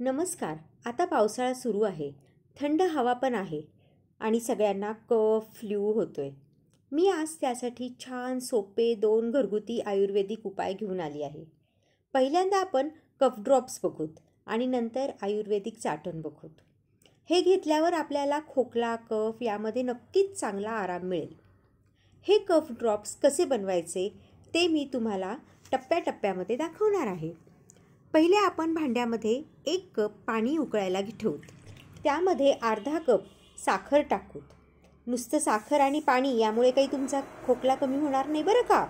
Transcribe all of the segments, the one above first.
नमस्कार. आता पावसाळा सुरू आहे. थंड हवा पण आहे आणि सगळ्यांना कफ, फ्लू होतोय. मी आज त्यासाठी छान सोपे 2 घरगुती आयुर्वेदिक उपाय घेऊन आली आहे. पहिल्यांदा आपण कफ ड्रॉप्स बघूत आणि नंतर आयुर्वेदिक चाटण बघूत. हे घेतल्यावर आपल्याला खोकला, कफ यामध्ये नक्कीच चांगला आराम मिळेल. हे कफ ड्रॉप्स कसे बनवायचे ते मी तुम्हाला टप्प्याटप्प्यामध्ये दाखवणार आहे. पहिले आपण भांड्यामध्ये 1 कप पाणी उकळायला ठेवूत. त्यामध्ये अर्धा कप साखर टाकूत. नुसतं साखर आणि पाणी यामुळे काही तुमचा खोकला कमी होणार नाही बरं का.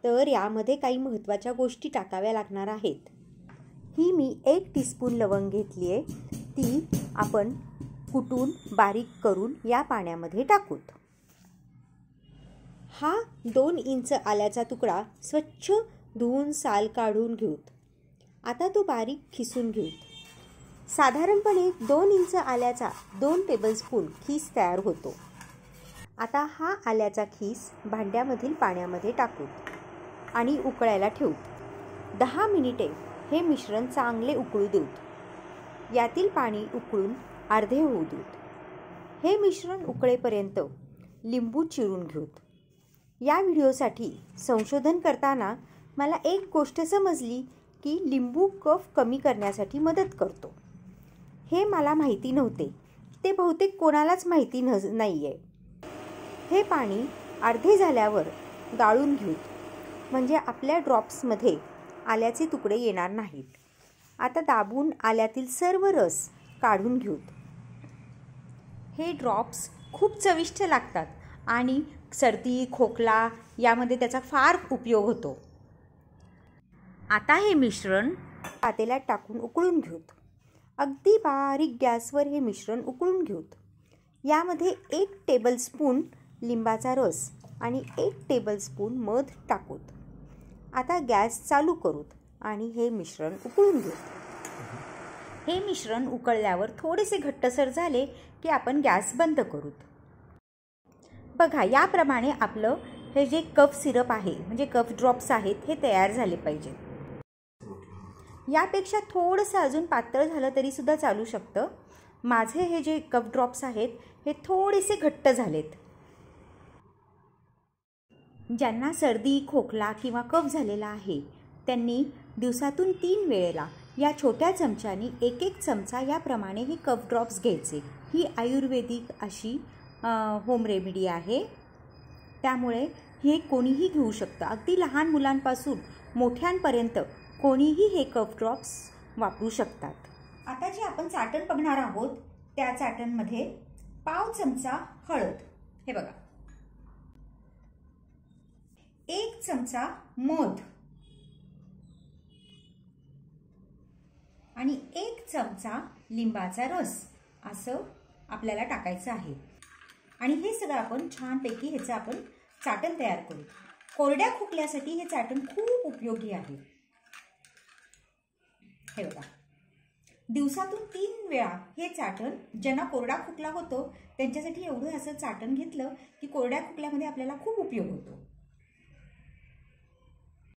तर यामध्ये काही महत्त्वाच्या गोष्टी टाकाव्या लागणार आहेत. ही मी 1 टीस्पून लवंग घेतली आहे. ती आपण कुटून बारीक करून या पाण्यामध्ये टाकूत. हा 2 इंच आल्याचा तुकडा स्वच्छ धुवून साल काढून घेऊत. आता तो बारीक खिसून घेऊ. साधारणपणे 2 इंच आल्याचा 2 टेबलस्पून खीस तयार होतो. आता हा आल्याचा खीस भांड्यामधील पाण्यामध्ये टाकू आणि उकळायला ठेवू. 10 मिनिटे हे मिश्रण चांगले उकळू देऊत. यातील पाणी उकळून अर्धे होऊ देऊत. हे मिश्रण उकळेपर्यंत लिंबू चिरून घेऊत. या व्हिडिओसाठी संशोधन करताना मला एक गोष्ट समजली की लिंबू कफ कमी करण्यासाठी मदत करतो. हे मला माहिती नव्हते. ते बहुतेक कोणालाच माहिती नाही आहे. हे पाणी अर्धे झाल्यावर गाळून घेऊत. म्हणजे आपल्या ड्रॉप्समध्ये आल्याचे तुकडे येणार नाहीत. आता दाबून आल्यातील सर्व रस काढून घेऊत. हे ड्रॉप्स खूप चविष्ट लागतात आणि सर्दी, खोकला यामध्ये त्याचा फार उपयोग होतो. आता हे मिश्रण पातेल्यात टाकून उकळून घेऊत. अगदी बारीक गॅसवर हे मिश्रण उकळून घेऊत. यामध्ये 1 टेबलस्पून लिंबाचा रस आणि 1 टेबलस्पून मध टाकूत. आता गॅस चालू करूत आणि हे मिश्रण उकळून घेऊत. हे मिश्रण उकळल्यावर थोडेसे घट्टसर झाले की आपण गॅस बंद करूत. बघा, याप्रमाणे आपलं हे जे कफ सिरप आहे म्हणजे कफ ड्रॉप्स आहेत हे तयार झाले पाहिजे. यापेक्षा थोडंसं अजून पातळ झालं तरी सुद्धा चालू शकतं. माझे हे जे कफ ड्रॉप्स आहेत हे थोडेसे घट्ट झालेत. ज्यांना सर्दी, खोकला किंवा कफ झालेला आहे त्यांनी दिवसातून 3 वेळेला या छोट्या चमच्यानी 1-1 चमचा याप्रमाणे हे कफ ड्रॉप्स घ्यायचे. ही आयुर्वेदिक अशी होम रेमेडी आहे. त्यामुळे हे कोणीही घेऊ शकतं. अगदी लहान मुलांपासून मोठ्यांपर्यंत कोणीही हे कफ ड्रॉप्स वापरू शकतात. आता जे आपण चाटण बघणार आहोत त्या चाटणमध्ये पाव चमचा हळद, हे बघा, 1 चमचा मध आणि 1 चमचा लिंबाचा रस असं आपल्याला टाकायचं आहे. आणि हे सगळं आपण छानपैकी ह्याचं आपण चाटण तयार करू. कोरड्या खोकल्यासाठी हे चाटण खूप उपयोगी आहे. हे बघा, दिवसातून 3 वेळा हे चाटण, ज्यांना कोरडा खोकला होतो त्यांच्यासाठी एवढं असं चाटण घेतलं की कोरड्या खोकल्यामध्ये आपल्याला खूप उपयोग होतो.